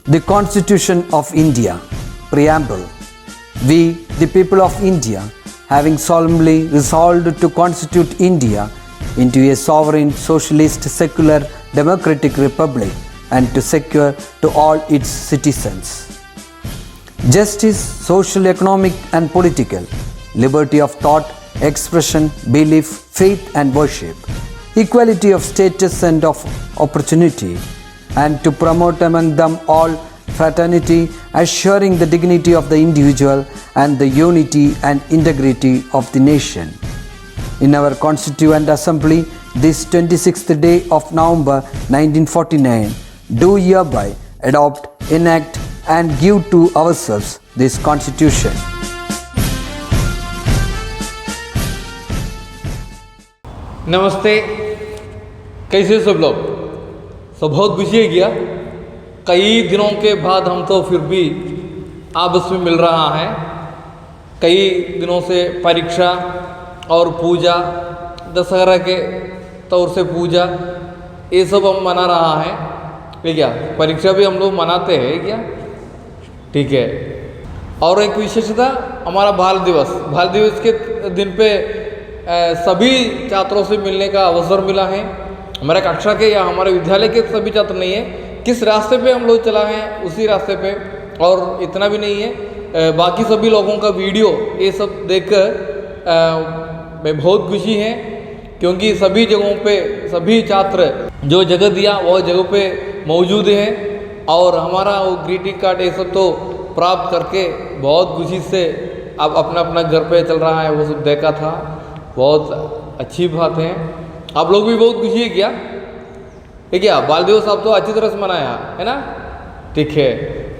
The Constitution of India, Preamble. We, the people of India, having solemnly resolved to constitute India into a sovereign, socialist, secular, democratic republic and to secure to all its citizens justice, social, economic and political, liberty of thought, expression, belief, faith and worship, equality of status and of opportunity, and to promote among them all fraternity, assuring the dignity of the individual and the unity and integrity of the nation. In our Constituent Assembly, this 26th day of November 1949, do hereby adopt, enact and give to ourselves this Constitution. नमस्ते, कैसे सब लोग? सब बहुत खुशी है क्या? कई दिनों के बाद हम तो फिर भी आपस में मिल रहा है। कई दिनों से परीक्षा और पूजा, दशहरा के तौर से पूजा, ये सब हम मना रहा है। ठीक है, परीक्षा भी हम लोग मनाते हैं क्या? ठीक है। और एक विशेषता हमारा बाल दिवस के दिन पे सभी छात्रों से मिलने का अवसर मिला है। हमारे कक्षा के या हमारे विद्यालय के सभी छात्र नहीं है, किस रास्ते पे हम लोग चला है उसी रास्ते पे। और इतना भी नहीं है, बाकी सभी लोगों का वीडियो ये सब देखकर मैं बहुत खुशी है, क्योंकि सभी जगहों पे सभी छात्र जो जगह दिया वो जगह पे मौजूद हैं और हमारा वो ग्रीटिंग कार्ड ये सब तो प्राप्त करके बहुत खुशी से अब अपना अपना घर पे चल रहा है, वो सब देखा था। बहुत अच्छी बात है। आप लोग भी बहुत खुशी है क्या? ठीक है, बाल दिवस आप तो अच्छी तरह से मनाया है ना? ठीक है,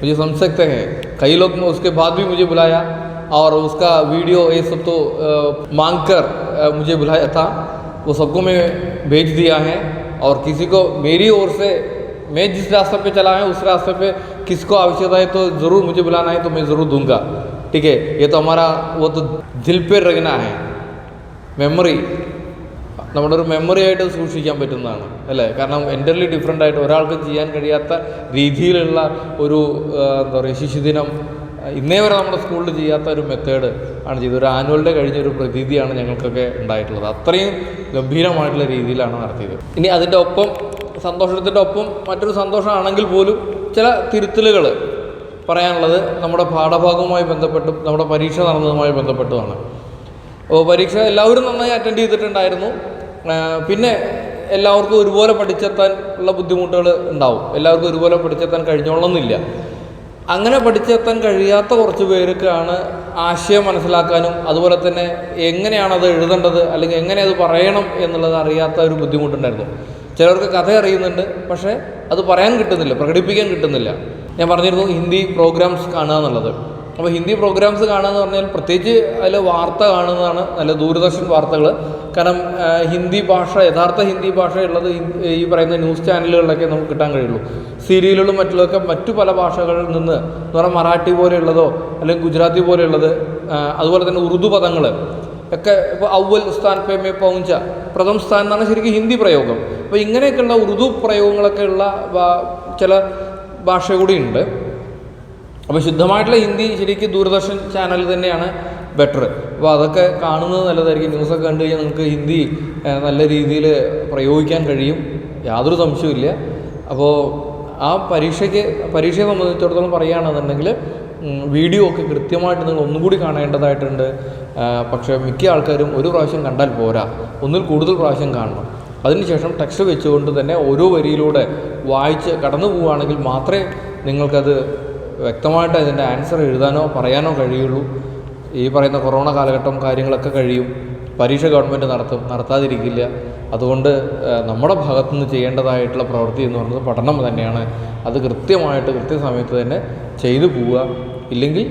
मुझे समझ सकते हैं। कई लोग ने उसके बाद भी मुझे बुलाया और उसका वीडियो ये सब तो मांग कर मुझे बुलाया था, वो सबको मैं भेज दिया है। और किसी को मेरी ओर से मैं जिस रास्ते पे चला है उस रास्ते पे किसको आवश्यकता है तो ज़रूर मुझे बुलाना है तो मैं ज़रूर दूंगा। ठीक है, ये तो हमारा वो तो दिल पे रखना है। മെമ്മറി നമ്മുടെ ഒരു മെമ്മറി ആയിട്ട് സൂക്ഷിക്കാൻ പറ്റുന്നതാണ് അല്ലേ? കാരണം എൻ്റർലി ഡിഫറെൻ്റ് ആയിട്ട് ഒരാൾക്ക് ചെയ്യാൻ കഴിയാത്ത രീതിയിലുള്ള ഒരു എന്താ പറയുക ശിശുദിനം ഇന്നേ വരെ നമ്മുടെ സ്കൂളിൽ ചെയ്യാത്ത ഒരു മെത്തേഡ് ആണ് ചെയ്തത്. ഒരു ആനുവൽ ഡേ കഴിഞ്ഞൊരു പ്രതീതിയാണ് ഞങ്ങൾക്കൊക്കെ ഉണ്ടായിട്ടുള്ളത്. അത്രയും ഗംഭീരമായിട്ടുള്ള രീതിയിലാണ് നടത്തിയത്. ഇനി അതിൻ്റെ ഒപ്പം സന്തോഷത്തിൻ്റെ ഒപ്പം മറ്റൊരു സന്തോഷമാണെങ്കിൽ പോലും ചില തിരുത്തലുകൾ പറയാനുള്ളത് നമ്മുടെ പാഠഭാഗവുമായി ബന്ധപ്പെട്ടും നമ്മുടെ പരീക്ഷ നടന്നതുമായി ബന്ധപ്പെട്ടുമാണ്. പരീക്ഷ എല്ലാവരും നന്നായി അറ്റൻഡ് ചെയ്തിട്ടുണ്ടായിരുന്നു. പിന്നെ എല്ലാവർക്കും ഒരുപോലെ പഠിച്ചെത്താൻ ഉള്ള ബുദ്ധിമുട്ടുകൾ ഉണ്ടാവും. എല്ലാവർക്കും ഒരുപോലെ പഠിച്ചെത്താൻ കഴിഞ്ഞോളന്നില്ല. അങ്ങനെ പഠിച്ചെത്താൻ കഴിയാത്ത കുറച്ച് പേർക്കാണ് ആശയം മനസ്സിലാക്കാനും അതുപോലെ തന്നെ എങ്ങനെയാണത് എഴുതേണ്ടത് അല്ലെങ്കിൽ എങ്ങനെ അത് പറയണം എന്നുള്ളത് അറിയാത്ത ഒരു ബുദ്ധിമുട്ടുണ്ടായിരുന്നു. ചിലർക്ക് കഥ അറിയുന്നുണ്ട്, പക്ഷേ അത് പറയാൻ കിട്ടുന്നില്ല, പ്രകടിപ്പിക്കാൻ കിട്ടുന്നില്ല. ഞാൻ പറഞ്ഞിരുന്നു ഹിന്ദി പ്രോഗ്രാംസ് കാണുക എന്നുള്ളത്. അപ്പോൾ ഹിന്ദി പ്രോഗ്രാംസ് കാണുക എന്ന് പറഞ്ഞാൽ പ്രത്യേകിച്ച് അതിൽ വാർത്ത കാണുന്നതാണ് നല്ല ദൂരദർശൻ വാർത്തകൾ. കാരണം ഹിന്ദി ഭാഷ, യഥാർത്ഥ ഹിന്ദി ഭാഷയുള്ളത് ഈ പറയുന്ന ന്യൂസ് ചാനലുകളിലൊക്കെ നമുക്ക് കിട്ടാൻ കഴിയുള്ളൂ. സീരിയലുകളും മറ്റുള്ളതൊക്കെ മറ്റു പല ഭാഷകളിൽ നിന്ന് എന്ന് പറഞ്ഞാൽ മറാഠി പോലെയുള്ളതോ അല്ലെങ്കിൽ ഗുജറാത്തി പോലെയുള്ളത്, അതുപോലെ തന്നെ ഉറുദു പദങ്ങൾ ഒക്കെ. ഇപ്പോൾ അവൽ സ്ഥാൻ പേ മേ പൗഞ്ച, പ്രഥം സ്ഥാൻ എന്നാണ് ശരിക്കും ഹിന്ദി പ്രയോഗം. അപ്പോൾ ഇങ്ങനെയൊക്കെയുള്ള ഉറുദു പ്രയോഗങ്ങളൊക്കെ ഉള്ള ചില ഭാഷ കൂടി ഉണ്ട്. അപ്പോൾ ശുദ്ധമായിട്ടുള്ള ഹിന്ദി ശരിക്കും ദൂരദർശൻ ചാനൽ തന്നെയാണ് ബെറ്റർ. അപ്പോൾ അതൊക്കെ കാണുന്നത് നല്ലതായിരിക്കും. ന്യൂസൊക്കെ കണ്ടു കഴിഞ്ഞാൽ നിങ്ങൾക്ക് ഹിന്ദി നല്ല രീതിയിൽ പ്രയോഗിക്കാൻ കഴിയും, യാതൊരു സംശയമില്ല. അപ്പോൾ ആ പരീക്ഷയെ സംബന്ധിച്ചിടത്തോളം പറയുകയാണെന്നുണ്ടെങ്കിൽ വീഡിയോ ഒക്കെ കൃത്യമായിട്ട് നിങ്ങൾ ഒന്നുകൂടി കാണേണ്ടതായിട്ടുണ്ട്. പക്ഷേ മിക്ക ആൾക്കാരും ഒരു പ്രാവശ്യം കണ്ടാൽ പോരാ, ഒന്നിൽ കൂടുതൽ പ്രാവശ്യം കാണണം. അതിനുശേഷം ടെക്സ്റ്റ് വെച്ചുകൊണ്ട് തന്നെ ഓരോ വരിയിലൂടെ വായിച്ച് കടന്നു പോവുകയാണെങ്കിൽ മാത്രമേ നിങ്ങൾക്കത് വ്യക്തമായിട്ട് അതിൻ്റെ ആൻസർ എഴുതാനോ പറയാനോ കഴിയുള്ളൂ. ഈ പറയുന്ന കൊറോണ കാലഘട്ടം കാര്യങ്ങളൊക്കെ കഴിയും, പരീക്ഷ ഗവൺമെൻറ് നടത്താതിരിക്കില്ല. അതുകൊണ്ട് നമ്മുടെ ഭാഗത്തുനിന്ന് ചെയ്യേണ്ടതായിട്ടുള്ള പ്രവൃത്തി എന്ന് പറയുന്നത് പഠനം തന്നെയാണ്. അത് കൃത്യമായിട്ട് കൃത്യസമയത്ത് തന്നെ ചെയ്തു പോവുക, ഇല്ലെങ്കിൽ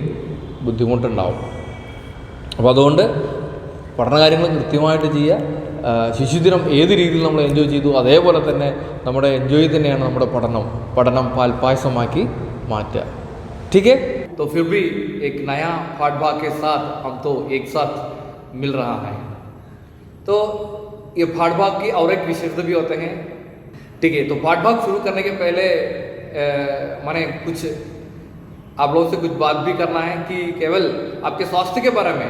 ബുദ്ധിമുട്ടുണ്ടാവും. അപ്പോൾ അതുകൊണ്ട് പഠനകാര്യങ്ങൾ കൃത്യമായിട്ട് ചെയ്യുക. ശിശുദിനം ഏത് രീതിയിൽ നമ്മൾ എൻജോയ് ചെയ്തു അതേപോലെ തന്നെ നമ്മുടെ എൻജോയ് തന്നെയാണ് നമ്മുടെ പഠനം പാൽപ്പായസമാക്കി മാറ്റുക. ठीक है, तो फिर भी एक नया पाठ भाग के साथ हम तो एक साथ मिल रहा है। तो ये पाठ भाग की और एक विशेषता भी होते हैं। ठीक है, तो पाठ भाग शुरू करने के पहले माने कुछ आप लोगों से कुछ बात भी करना है कि केवल आपके स्वास्थ्य के बारे में,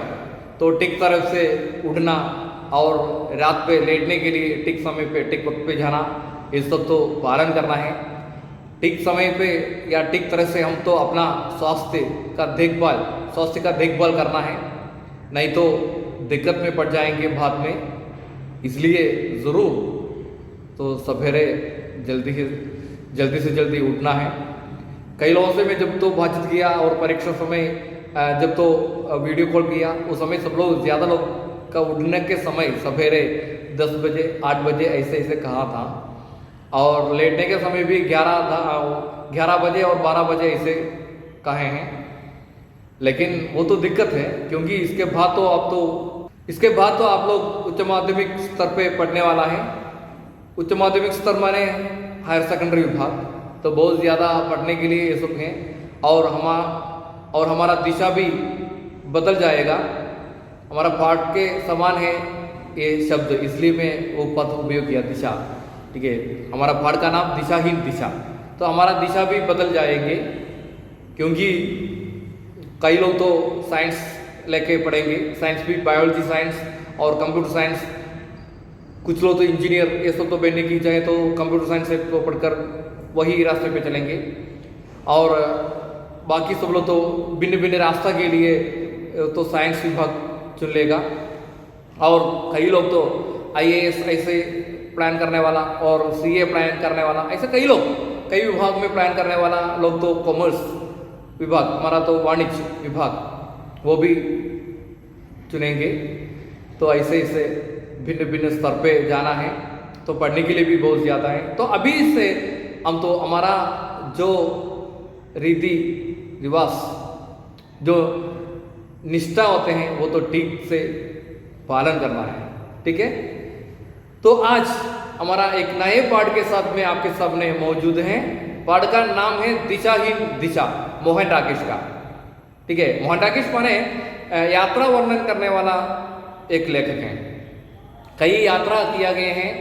तो ठीक तरह से उठना और रात पे लेटने के लिए ठीक समय पे ठीक वक्त पे जाना, ये सब तो पालन करना है। ठीक समय पे या ठीक तरह से हम तो अपना स्वास्थ्य का देखभाल करना है, नहीं तो दिक्कत में पड़ जाएंगे बाद में। इसलिए ज़रूर तो सवेरे जल्दी से जल्दी उठना है। कई लोगों से मैं जब तो बातचीत किया और परीक्षा समय जब तो वीडियो कॉल किया, उस समय सब लोग ज़्यादा लोग का उठने के समय सवेरे 10 बजे 8 बजे ऐसे कहा था, और लेटने के समय भी 11 बजे और 12 बजे ऐसे कहे हैं। लेकिन वो तो दिक्कत है, क्योंकि इसके बाद तो आप लोग उच्च माध्यमिक स्तर पे पढ़ने वाला है। उच्च माध्यमिक स्तर माने हायर सेकेंडरी विभाग, तो बहुत ज़्यादा पढ़ने के लिए ये सब हैं, और हमारा दिशा भी बदल जाएगा। हमारा पाठ के समान है ये शब्द, इसलिए मैं वो पद उपयोग किया, दिशा। ठीक है, हमारा पाठ का नाम दिशाहीन दिशा, तो हमारा दिशा भी बदल जाएंगे, क्योंकि कई लोग तो साइंस लेके पढ़ेंगे, साइंस भी बायोलॉजी साइंस और कंप्यूटर साइंस। कुछ लोग तो इंजीनियर ये सब तो बनने की चाहे तो कंप्यूटर साइंस से तो पढ़कर वही रास्ते पे चलेंगे, और बाकी सब लोग तो भिन्न रास्ता के लिए तो साइंस विभाग चुन लेगा। और कई लोग तो IAS ऐसे प्लान करने वाला और CA प्लान करने वाला, ऐसे कई विभाग में प्लान करने वाला लोग तो कॉमर्स विभाग, हमारा तो वाणिज्य विभाग, वो भी चुनेंगे। तो ऐसे भिन्न स्तर पे जाना है, तो पढ़ने के लिए भी बहुत ज़्यादा है। तो अभी से हम तो हमारा जो रीति रिवाज जो निष्ठा होते हैं वो तो ठीक से पालन करना है। ठीक है, तो आज हमारा एक नए पाठ के साथ में आपके सामने मौजूद हैं। पाठ का नाम है दिशाहीन दिशा, मोहन राकेश का। ठीक है, मोहन राकेश माने यात्रा वर्णन करने वाला एक लेखक हैं। कई यात्रा किया गए हैं,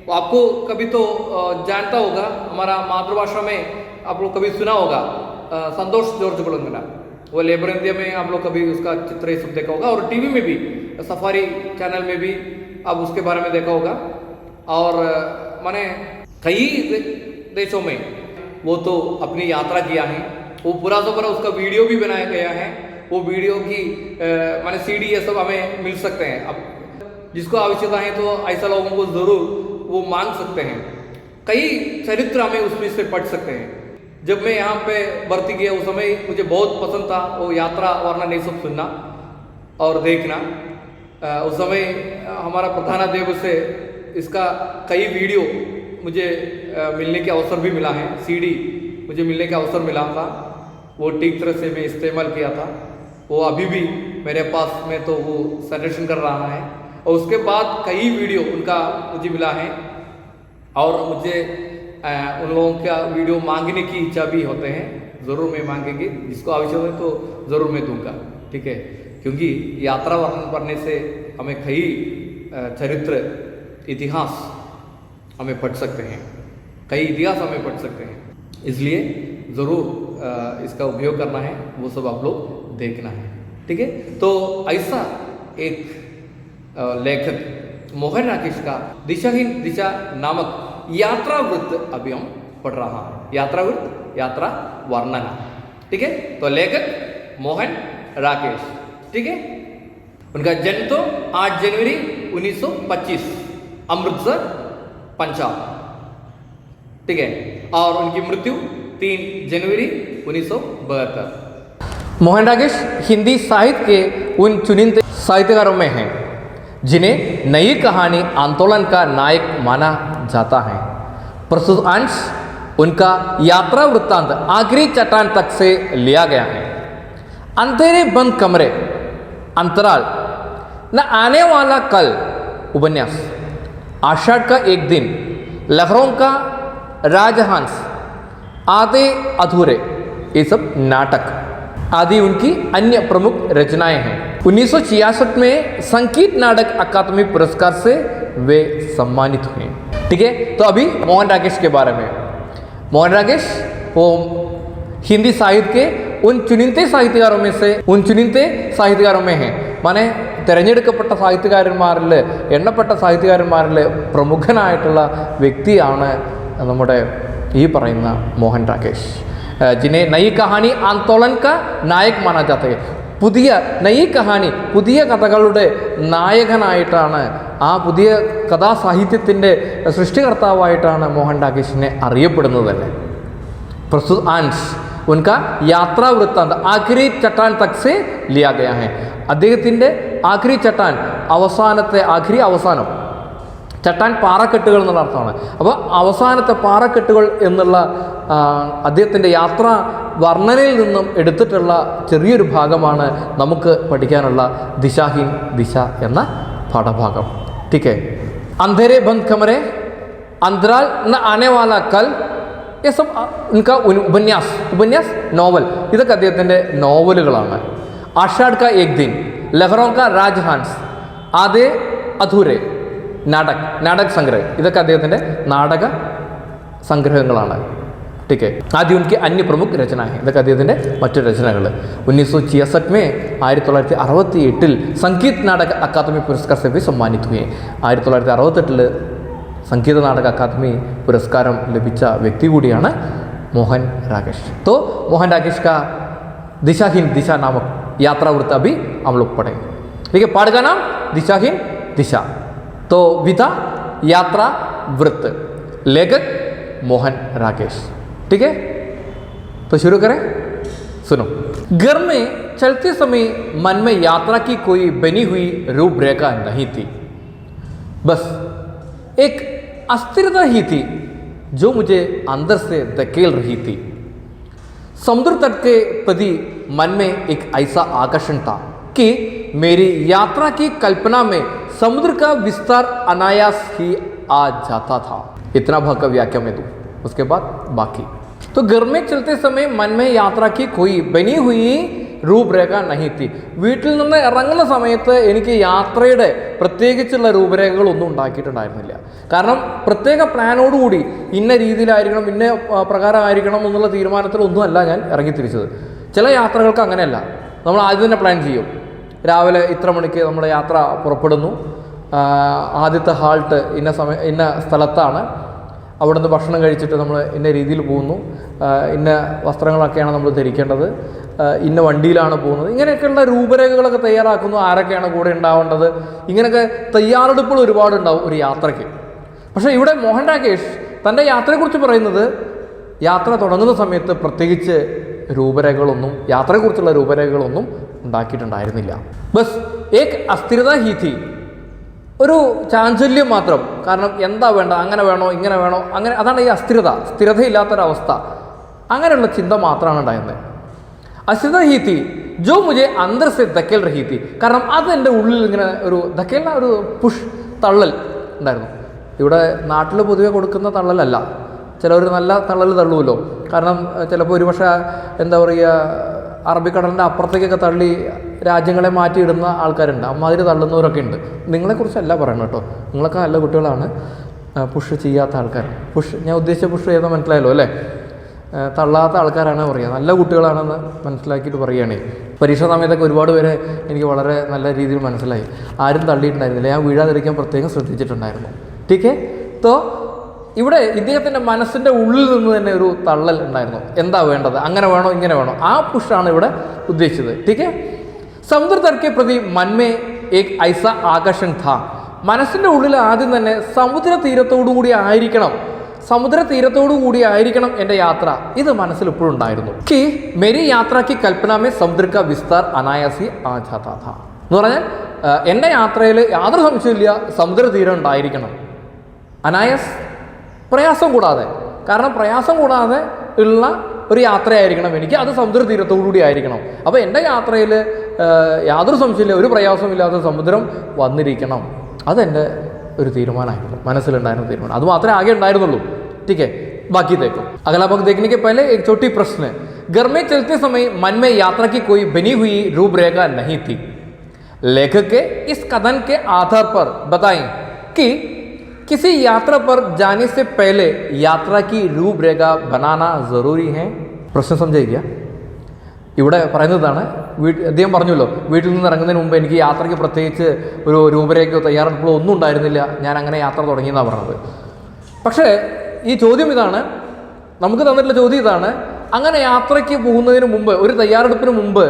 तो आपको कभी तो जानता होगा, हमारा मातृभाषा में आप लोग कभी सुना होगा संतोष जॉर्ज कुलंगना, वो लेबर इंडिया में आप लोग कभी उसका चित्र ये सब देखा होगा, और टीवी में भी सफारी चैनल में भी आप उसके बारे में देखा होगा। और माने कई देशों में वो तो अपनी यात्रा किया है, वो पूरा उसका वीडियो भी बनाया गया है। वो वीडियो की माने CD ये सब हमें मिल सकते हैं। अब जिसको आवश्यकता है तो ऐसा लोगों को ज़रूर वो मांग सकते हैं। कई चरित्र हमें उसमें से पढ़ सकते हैं। जब मैं यहाँ पे भर्ती किया उस समय मुझे बहुत पसंद था वो यात्रा वर्णन ये सब सुनना और देखना। उस समय हमारा प्रधानाध्यापक से इसका कई वीडियो मुझे मिलने के अवसर भी मिला है, CD मुझे मिलने का अवसर मिला था, वो ठीक तरह से मैं इस्तेमाल किया था। वो अभी भी मेरे पास में तो वो सजेशन कर रहा है, और उसके बाद कई वीडियो उनका मुझे मिला है, और मुझे उन लोगों का वीडियो मांगने की इच्छा भी होते हैं। ज़रूर मैं मांगेंगे, जिसको आवश्यक है तो ज़रूर मैं दूंगा। ठीक है, क्योंकि यात्रा वर्णन पढ़ने से हमें कई चरित्र इतिहास हमें पढ़ सकते हैं, कई इतिहास हमें पढ़ सकते हैं। इसलिए ज़रूर इसका उपयोग करना है, वो सब आप लोग देखना है। ठीक है, तो ऐसा एक लेखक मोहन राकेश का दिशाहीन दिशा नामक यात्रा वृत्त अभी हम पढ़ रहा है। यात्रा वृत्त, यात्रा वर्णन। ठीक है, तो लेखक मोहन राकेश। ठीक है, उनका जन्म तो 8 जनवरी 1925 अमृतसर पंजाब। ठीक है, और उनकी मृत्यु 3 जनवरी 1972। मोहन राकेश हिंदी साहित्य के उन चुनिंदे साहित्यकारों में हैं जिन्हें नई कहानी आंदोलन का नायक माना जाता है। प्रस्तुत अंश उनका यात्रा वृत्तांत आखिरी चट्टान तक से लिया गया है। अंधेरे बंद कमरे, अंतराल, न आने वाला कल उपन्यास, आषाढ़ का एक दिन, लहरों का राजहंस, आधे अधूरे, ये सब नाटक आदि उनकी अन्य प्रमुख रचनाएं हैं। 1966 में संगीत नाटक अकादमी पुरस्कार से वे सम्मानित हुए। ठीक है, तो अभी मोहन राकेश के बारे में। मोहन राकेश वो हिंदी साहित्य के उन चुनिंदे साहित्यकारों में हैं. माने തിരഞ്ഞെടുക്കപ്പെട്ട സാഹിത്യകാരന്മാരിൽ എണ്ണപ്പെട്ട സാഹിത്യകാരന്മാരിൽ പ്രമുഖനായിട്ടുള്ള വ്യക്തിയാണ് നമ്മുടെ ഈ പറയുന്ന മോഹൻ രാകേഷ്. जिन्हें नई कहानी आंदोलन का नायक माना जाता है. പുതിയ നയി കഹാനി, പുതിയ കഥകളുടെ നായകനായിട്ടാണ്, ആ പുതിയ കഥാസാഹിത്യത്തിൻ്റെ സൃഷ്ടികർത്താവായിട്ടാണ് മോഹൻ രാകേഷിനെ അറിയപ്പെടുന്നത് തന്നെ. പ്രസ്തുത ആൻസ് ഉൻക യാത്രാ വൃത്താന്ത ആഖിരി ചട്ടാൻ തക് സെ ലിയാ ഗയാ ഹൈ. അദ്ദേഹത്തിൻ്റെ ആഖിരി ചട്ടാൻ, അവസാനം ചട്ടാൻ പാറക്കെട്ടുകൾ എന്നുള്ള അർത്ഥമാണ്. അപ്പോൾ അവസാനത്തെ പാറക്കെട്ടുകൾ എന്നുള്ള അദ്ദേഹത്തിൻ്റെ യാത്രാ വർണ്ണനയിൽ നിന്നും എടുത്തിട്ടുള്ള ചെറിയൊരു ഭാഗമാണ് നമുക്ക് പഠിക്കാനുള്ള ദിശാഹീൻ ദിശ എന്ന പാഠഭാഗം. ठीक है. अंधेरे बंद कमरे, अंतराल न आने वाला कल, ये सब उनका उपन्यास നോവൽ, ഇതൊക്കെ അദ്ദേഹത്തിൻ്റെ നോവലുകളാണ്. ആഷാഢ് കാ ഏക് ദിൻ, ലഹറോं का राजहंस, ആധേ അധൂരെ, നാടക സംഗ്രഹം, ഇതൊക്കെ അദ്ദേഹത്തിൻ്റെ നാടക സംഗ്രഹങ്ങളാണ്. ठीक है. ആദ്യ ഉनकी अन्य प्रमुख रचना है, ഇതൊക്കെ അദ്ദേഹത്തിൻ്റെ മറ്റു രചനകൾ. 1966 में 1968 സംഗീത് നാടക അക്കാദമി പുരസ്കാർ से भी सम्मानित हुए. 1968 സംഗീത നാടക അക്കാദമി പുരസ്കാരം ലഭിച്ച വ്യക്തി കൂടിയാണ് മോഹൻ രാകേഷ്. तो मोहन राकेश का दिशाहीन दिशा नामक यात्रा वृत्त अभी हम लोग पढ़ेंगे. ठीक है. पाठ का नाम दिशाहीन दिशा. तो विधा यात्रा वृत्त, लेखक मोहन राकेश. ठीक है. तो शुरू करें. सुनो. घर में चलते समय मन में यात्रा की कोई बनी हुई रूपरेखा नहीं थी, बस एक अस्थिरता ही थी जो मुझे अंदर से धकेल रही थी. समुद्र तट के प्रति मन में एक ऐसा आकर्षण था कि मेरी यात्रा की कल्पना में समुद्र का विस्तार अनायास ही आ जाता था. इतना भाग का व्याख्या में दूँ, उसके बाद बाकी. तो घर में चलते समय मन में यात्रा की कोई बनी हुई രൂപരേഖ നഹീത്തി. വീട്ടിൽ നിന്ന് ഇറങ്ങുന്ന സമയത്ത് എനിക്ക് യാത്രയുടെ പ്രത്യേകിച്ചുള്ള രൂപരേഖകളൊന്നും ഉണ്ടാക്കിയിട്ടുണ്ടായിരുന്നില്ല. കാരണം പ്രത്യേക പ്ലാനോടുകൂടി ഇന്ന രീതിയിലായിരിക്കണം, ഇന്ന പ്രകാരമായിരിക്കണം എന്നുള്ള തീരുമാനത്തിലൊന്നുമല്ല ഞാൻ ഇറങ്ങി തിരിച്ചത്. ചില യാത്രകൾക്ക് അങ്ങനെയല്ല. നമ്മൾ ആദ്യം തന്നെ പ്ലാൻ ചെയ്യും. രാവിലെ ഇത്ര മണിക്ക് നമ്മുടെ യാത്ര പുറപ്പെടുന്നു, ആദ്യത്തെ ഹാൾട്ട് ഇന്ന സ്ഥലത്താണ്, അവിടെ നിന്ന് ഭക്ഷണം കഴിച്ചിട്ട് നമ്മൾ ഇന്ന രീതിയിൽ പോകുന്നു, ഇന്ന വസ്ത്രങ്ങളൊക്കെയാണ് നമ്മൾ ധരിക്കേണ്ടത്, ഇന്ന വണ്ടിയിലാണ് പോകുന്നത്, ഇങ്ങനെയൊക്കെയുള്ള രൂപരേഖകളൊക്കെ തയ്യാറാക്കുന്നു. ആരൊക്കെയാണ് കൂടെ ഉണ്ടാവേണ്ടത്, ഇങ്ങനെയൊക്കെ തയ്യാറെടുപ്പുകൾ ഒരുപാടുണ്ടാവും ഒരു യാത്രയ്ക്ക്. പക്ഷേ ഇവിടെ മോഹൻ രാകേഷ് തൻ്റെ യാത്രയെക്കുറിച്ച് പറയുന്നത് യാത്ര തുടങ്ങുന്ന സമയത്ത് പ്രത്യേകിച്ച് യാത്രയെക്കുറിച്ചുള്ള രൂപരേഖകളൊന്നും ഉണ്ടാക്കിയിട്ടുണ്ടായിരുന്നില്ല. ബസ് ഏക് അസ്ഥിരത ഹി ഥി, ഒരു ചാഞ്ചല്യം മാത്രം. കാരണം എന്താ വേണ്ട, അങ്ങനെ വേണോ, ഇങ്ങനെ വേണോ, അങ്ങനെ, അതാണ് ഈ സ്ഥിരതയില്ലാത്തൊരവസ്ഥ. അങ്ങനെയുള്ള ചിന്ത മാത്രമാണ് ഉണ്ടായിരുന്നത്. അസ്ഥിരത ഹി ഥി ജോ മുझे അന്തർ സെ ധക്കേൽ രഹി ഥി, കാരണം അത് എൻ്റെ ഉള്ളിൽ ഇങ്ങനെ ഒരു ധക്കേൽ, ഒരു തള്ളൽ ഉണ്ടായിരുന്നു. ഇവിടെ നാട്ടിൽ പൊതുവെ കൊടുക്കുന്ന തള്ളലല്ല, ചിലവർ നല്ല തള്ളൽ തള്ളുമല്ലോ. കാരണം ചിലപ്പോൾ ഒരുപക്ഷെ എന്താ പറയുക, അറബിക്കടലിൻ്റെ അപ്പുറത്തേക്കൊക്കെ തള്ളി രാജ്യങ്ങളെ മാറ്റിയിടുന്ന ആൾക്കാരുണ്ട്, അമ്മാതിരി തള്ളുന്നവരൊക്കെ ഉണ്ട്. നിങ്ങളെക്കുറിച്ചല്ല പറയണം കേട്ടോ, നിങ്ങളൊക്കെ നല്ല കുട്ടികളാണ്, പുഷ് ചെയ്യാത്ത ആൾക്കാർ. ഞാൻ ഉദ്ദേശിച്ച പുഷ് ചെയ്താൽ മനസ്സിലായല്ലോ അല്ലേ, തള്ളാത്ത ആൾക്കാരാണ് പറയുക, നല്ല കുട്ടികളാണെന്ന് മനസ്സിലാക്കിയിട്ട് പറയുകയാണേ. പരീക്ഷാ സമയത്തൊക്കെ ഒരുപാട് പേരെ എനിക്ക് വളരെ നല്ല രീതിയിൽ മനസ്സിലായി. ആരും തള്ളിയിട്ടുണ്ടായിരുന്നില്ല, ഞാൻ വീഴാതിരിക്കാൻ പ്രത്യേകം ശ്രദ്ധിച്ചിട്ടുണ്ടായിരുന്നു. ടീക്കേ. തോ ഇവിടെ ഇദ്ദേഹത്തിൻ്റെ മനസ്സിൻ്റെ ഉള്ളിൽ നിന്ന് തന്നെ ഒരു തള്ളൽ ഉണ്ടായിരുന്നു. എന്താ വേണ്ടത്, അങ്ങനെ വേണോ, ഇങ്ങനെ വേണോ, ആ പുഷാണ് ഇവിടെ ഉദ്ദേശിച്ചത്. ടീക്കേ. സമുദ്ര തർക്കെ പ്രതി മന്മേ ഏക് ഐസ ആകർഷൺ ഥാ, മനസ്സിൻ്റെ ഉള്ളിൽ ആദ്യം തന്നെ സമുദ്ര തീരത്തോടു കൂടി ആയിരിക്കണം എൻ്റെ യാത്ര, ഇത് മനസ്സിൽ ഇപ്പോഴും ഉണ്ടായിരുന്നു. കി മേരി യാത്രയ്ക്ക് കൽപ്പനാമേ സമുദ്ര കാ വിസ്താർ അനായാസി ആ ജാതാ ഥാ എന്ന് പറഞ്ഞാൽ എൻ്റെ യാത്രയിൽ യാതൊരു സംശയമില്ല സമുദ്ര തീരം ഉണ്ടായിരിക്കണം. അനായാസ്, പ്രയാസം കൂടാതെ. കാരണം പ്രയാസം കൂടാതെ ഉള്ള ഒരു യാത്രയായിരിക്കണം എനിക്ക്, അത് സമുദ്ര തീരത്തോടുകൂടി ആയിരിക്കണം. അപ്പോൾ എൻ്റെ യാത്രയിൽ യാതൊരു സംശയമില്ല, ഒരു പ്രയാസമില്ലാതെ സമുദ്രം വന്നിരിക്കണം. അതെൻ്റെ ഒരു തീരുമാനമായിരുന്നു, മനസ്സിലുണ്ടായിരുന്ന തീരുമാനം. അത് മാത്രമേ ആകെ ഉണ്ടായിരുന്നുള്ളൂ. ठीक है. बाकी देखो, अगला भाग देखने के पहले एक छोटी प्रश्न है. घर में चलते समय मन में यात्रा की कोई बनी हुई रूपरेखा नहीं थी. लेखक के इस कथन के आधार पर बताएं कि किसी यात्रा पर जाने से पहले यात्रा की रूपरेखा बनाना ज़रूरी है. പ്രശ്നം സംജയിക്കുക. ഇവിടെ പറയുന്നതാണ്, അദ്ദേഹം പറഞ്ഞല്ലോ, വീട്ടിൽ നിന്ന് ഇറങ്ങുന്നതിന് മുമ്പ് എനിക്ക് യാത്രയ്ക്ക് പ്രത്യേകിച്ച് ഒരു രൂപരേഖയോ തയ്യാറെടുപ്പോ ഒന്നും ഉണ്ടായിരുന്നില്ല, ഞാൻ അങ്ങനെ യാത്ര തുടങ്ങിയെന്നാണ് പറഞ്ഞത്. പക്ഷേ ഈ ചോദ്യം ഇതാണ്, നമുക്ക് തന്നിട്ടുള്ള ചോദ്യം ഇതാണ്, അങ്ങനെ യാത്രയ്ക്ക് പോകുന്നതിന് മുമ്പ്, ഒരു തയ്യാറെടുപ്പിന് മുമ്പ്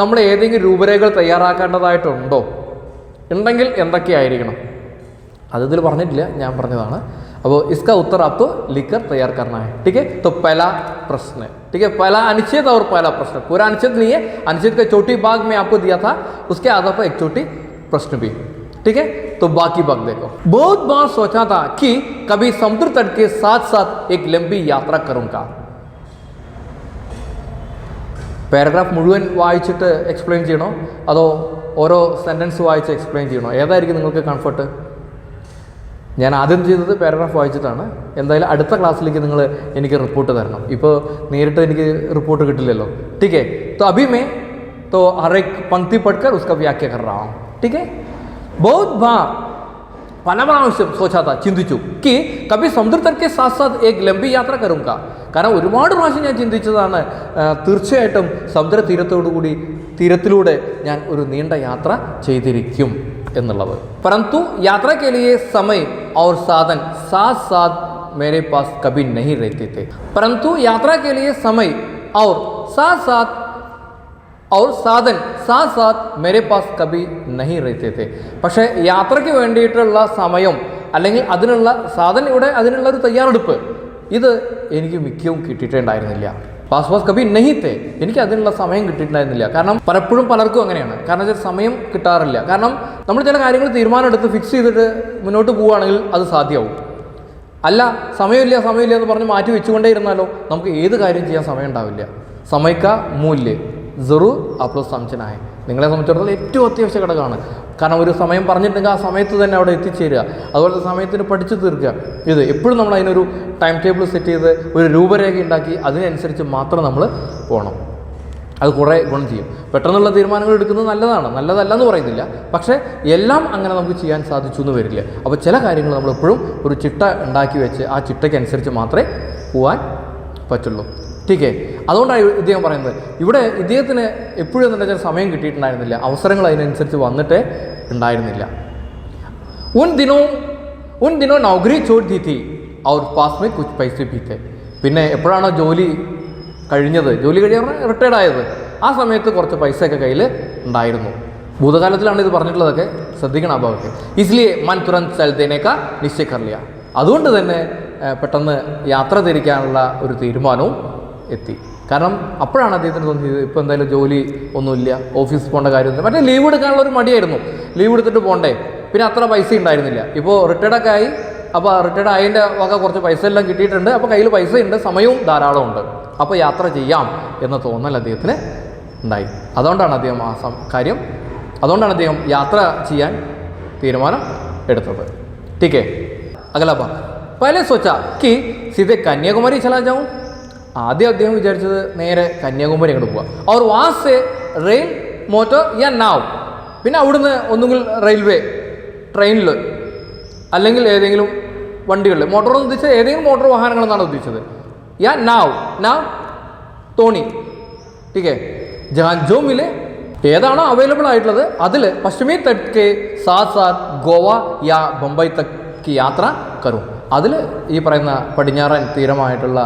നമ്മൾ ഏതെങ്കിലും രൂപരേഖകൾ തയ്യാറാക്കേണ്ടതായിട്ടുണ്ടോ? ഉണ്ടെങ്കിൽ എന്തൊക്കെയായിരിക്കണം? അതിൽ പറഞ്ഞിട്ടില്ല, ഞാൻ പറഞ്ഞതാണ്. അപ്പോൾ इसका उत्तर आपको लिखकर तैयार करना है. ठीक है, तो पहला प्रश्न, ठीक है, पहला अनुच्छेद और पहला प्रश्न, पूरा अनुच्छेद नहीं है, अनुच्छेद का छोटी भाग में आपको दिया था, उसके आधार पर एक छोटी प्रश्न भी. ठीक है, तो बाकी भाग देखो. बहुत बार सोचा था कि कभी समुद्र तट के साथ साथ एक लंबी यात्रा करूँगा. പാരഗ്രാഫ് മുഴുവൻ വായിച്ചിട്ട് എക്സ്പ്ലെയിൻ ചെയ്യണോ അതോ ഓരോ സെൻറ്റൻസ് വായിച്ച് എക്സ്പ്ലെയിൻ ചെയ്യണോ? ഏതായിരിക്കും നിങ്ങൾക്ക് കംഫർട്ട്? ഞാൻ ആദ്യം ചെയ്തത് പാരഗ്രാഫ് വായിച്ചിട്ടാണ്. എന്തായാലും അടുത്ത ക്ലാസ്സിലേക്ക് നിങ്ങൾ എനിക്ക് റിപ്പോർട്ട് തരണം. ഇപ്പോൾ നേരിട്ട് എനിക്ക് റിപ്പോർട്ട് കിട്ടില്ലല്ലോ. ठीक है, तो अभी मैं तो हर एक पंक्ति पढ़कर उसका व्याख्या कर रहा हूँ. ठीक है, बहुत बार പല പ്രാവശ്യം सोचा ചിന്തിച്ചു कि कभी समुद्र तट के साथ साथ एक लंबी यात्रा करूँगा. കാരണം ഒരുപാട് പ്രാവശ്യം ഞാൻ ചിന്തിച്ചതാണ്, തീർച്ചയായിട്ടും സമുദ്ര തീരത്തിലൂടെ ഞാൻ ഒരു നീണ്ട യാത്ര ചെയ്തിരിക്കും എന്നുള്ളത്. परंतु यात्रा के लिए समय और साधन साथ साथ मेरे पास कभी नहीं रहते थे. परंतु यात्रा के लिए समय और സാധൻ സാത്ത് സാത്ത് മേരെ പാസ് കബി നഹി രഹത്തെ തെ. പക്ഷേ യാത്രയ്ക്ക് വേണ്ടിയിട്ടുള്ള സമയം അല്ലെങ്കിൽ അതിനുള്ള സാധനയുടെ അതിനുള്ള ഒരു തയ്യാറെടുപ്പ് ഇത് എനിക്ക് മിക്കവും കിട്ടിയിട്ടുണ്ടായിരുന്നില്ല. പാസ് കബി നഹി തെ, എനിക്ക് അതിനുള്ള സമയം കിട്ടിയിട്ടുണ്ടായിരുന്നില്ല. കാരണം പലപ്പോഴും പലർക്കും അങ്ങനെയാണ്. കാരണം വെച്ചാൽ സമയം കിട്ടാറില്ല. കാരണം നമ്മൾ ചില കാര്യങ്ങൾ തീരുമാനമെടുത്ത് ഫിക്സ് ചെയ്തിട്ട് മുന്നോട്ട് പോവുകയാണെങ്കിൽ അത് സാധ്യമാവും. അല്ല, സമയമില്ല എന്ന് പറഞ്ഞ് മാറ്റി വെച്ചുകൊണ്ടേ ഇരുന്നാലോ നമുക്ക് ഏത് കാര്യം ചെയ്യാൻ സമയം ഉണ്ടാവില്ല. സമയക്ക മൂല്യം ജറൂർ ആപ്ലോ സംചനായ നിങ്ങളെ സംബന്ധിച്ചിടത്തോളം ഏറ്റവും അത്യാവശ്യ ഘടകമാണ്. കാരണം ഒരു സമയം പറഞ്ഞിട്ടുണ്ടെങ്കിൽ ആ സമയത്ത് തന്നെ അവിടെ എത്തിച്ചേരുക, അതുപോലെ സമയത്തിന് പഠിച്ചു തീർക്കുക. ഇത് എപ്പോഴും നമ്മൾ അതിനൊരു ടൈം ടേബിൾ സെറ്റ് ചെയ്ത് ഒരു രൂപരേഖ ഉണ്ടാക്കി അതിനനുസരിച്ച് മാത്രം നമ്മൾ പോകണം. അത് കുറേ ഗുണം ചെയ്യും. പെട്ടെന്നുള്ള തീരുമാനങ്ങൾ എടുക്കുന്നത് നല്ലതല്ലെന്ന് പറയുന്നില്ല, പക്ഷേ എല്ലാം അങ്ങനെ നമുക്ക് ചെയ്യാൻ സാധിച്ചു എന്ന് വരില്ല. അപ്പോൾ ചില കാര്യങ്ങൾ നമ്മളെപ്പോഴും ഒരു ചിട്ട ഉണ്ടാക്കി വെച്ച് ആ ചിട്ടയ്ക്കനുസരിച്ച് മാത്രമേ പോകാൻ പറ്റുള്ളൂ. ठीक है, അതുകൊണ്ടാണ് ഇദ്ദേഹം പറയുന്നത്. ഇവിടെ ഇദ്ദേഹത്തിന് എപ്പോഴും എന്താ വെച്ചാൽ സമയം കിട്ടിയിട്ടുണ്ടായിരുന്നില്ല, അവസരങ്ങൾ അതിനനുസരിച്ച് വന്നിട്ടേ ഉണ്ടായിരുന്നില്ല. ഉൻ ദിനോ നൗകരി ചോട് ദി थी और पास में कुछ पैसे भी थे. പിന്നെ എപ്പോഴാണോ ജോലി കഴിഞ്ഞത്, ജോലി കഴിഞ്ഞ റിട്ടയർഡ് ആയത്, ആ സമയത്ത് കുറച്ച് പൈസയൊക്കെ കയ്യിൽ ഉണ്ടായിരുന്നു. ഭൂതകാലത്തിലാണ് ഇത് പറഞ്ഞിട്ടുള്ളതൊക്കെ, ശ്രദ്ധിക്കണം ആ ഭാഗത്ത്. ഇസ്ലിയെ മൻ തുറന്ത് ചൽതേനേക്കാ നിശ്ചയ കർ ലിയ. അതുകൊണ്ട് തന്നെ പെട്ടെന്ന് യാത്ര തിരിക്കാനുള്ള ഒരു തീരുമാനവും എത്തി. കാരണം അപ്പോഴാണ് അദ്ദേഹത്തിന് തോന്നിയത് ഇപ്പോൾ എന്തായാലും ജോലി ഒന്നുമില്ല, ഓഫീസിൽ പോകേണ്ട കാര്യമൊന്നുമില്ല. മറ്റേ ലീവ് എടുക്കാനുള്ള ഒരു മടിയായിരുന്നു, ലീവ് എടുത്തിട്ട് പോകണ്ടേ, പിന്നെ അത്ര പൈസ ഉണ്ടായിരുന്നില്ല. ഇപ്പോൾ റിട്ടയർഡൊക്കെ ആയി, അപ്പോൾ റിട്ടയർഡ് ആയതിൻ്റെ വക കുറച്ച് പൈസ എല്ലാം കിട്ടിയിട്ടുണ്ട്, അപ്പോൾ കയ്യിൽ പൈസ ഉണ്ട്, സമയവും ധാരാളം ഉണ്ട്, അപ്പോൾ യാത്ര ചെയ്യാം എന്ന തോന്നൽ അദ്ദേഹത്തിന് ഉണ്ടായി. അതുകൊണ്ടാണ് അദ്ദേഹം യാത്ര ചെയ്യാൻ തീരുമാനം എടുത്തത്. ठीक है, अगला बात, पहले सोचा कि सीधे कन्याकुमारी चला जाऊँ. ആദ്യം അദ്ദേഹം വിചാരിച്ചത് നേരെ കന്യാകുമാരി അങ്ങോട്ട് പോവുക. അവർ വാസ് റെയിൽ മോട്ടോർ യാ നാവ്. പിന്നെ അവിടുന്ന് ഒന്നുകിൽ റെയിൽവേ ട്രെയിനിൽ അല്ലെങ്കിൽ ഏതെങ്കിലും വണ്ടികളിൽ, മോട്ടോർ എന്ന് ഉദ്ദേശിച്ചത് ഏതെങ്കിലും മോട്ടോർ വാഹനങ്ങളെന്നാണ് ഉദ്ദേശിച്ചത്. യാ നാവ് തോണി. ठीक है, ജഹാൻ ജോ മിലെ ഏതാണോ അവൈലബിൾ ആയിട്ടുള്ളത് അതിൽ പശ്ചിമി തട്ട് കെ സാത്ത് സാത്ത് ഗോവ യാ ബംബൈ തക് കി യാത്ര കരും. അതിൽ ഈ പറയുന്ന പടിഞ്ഞാറൻ തീരമായിട്ടുള്ള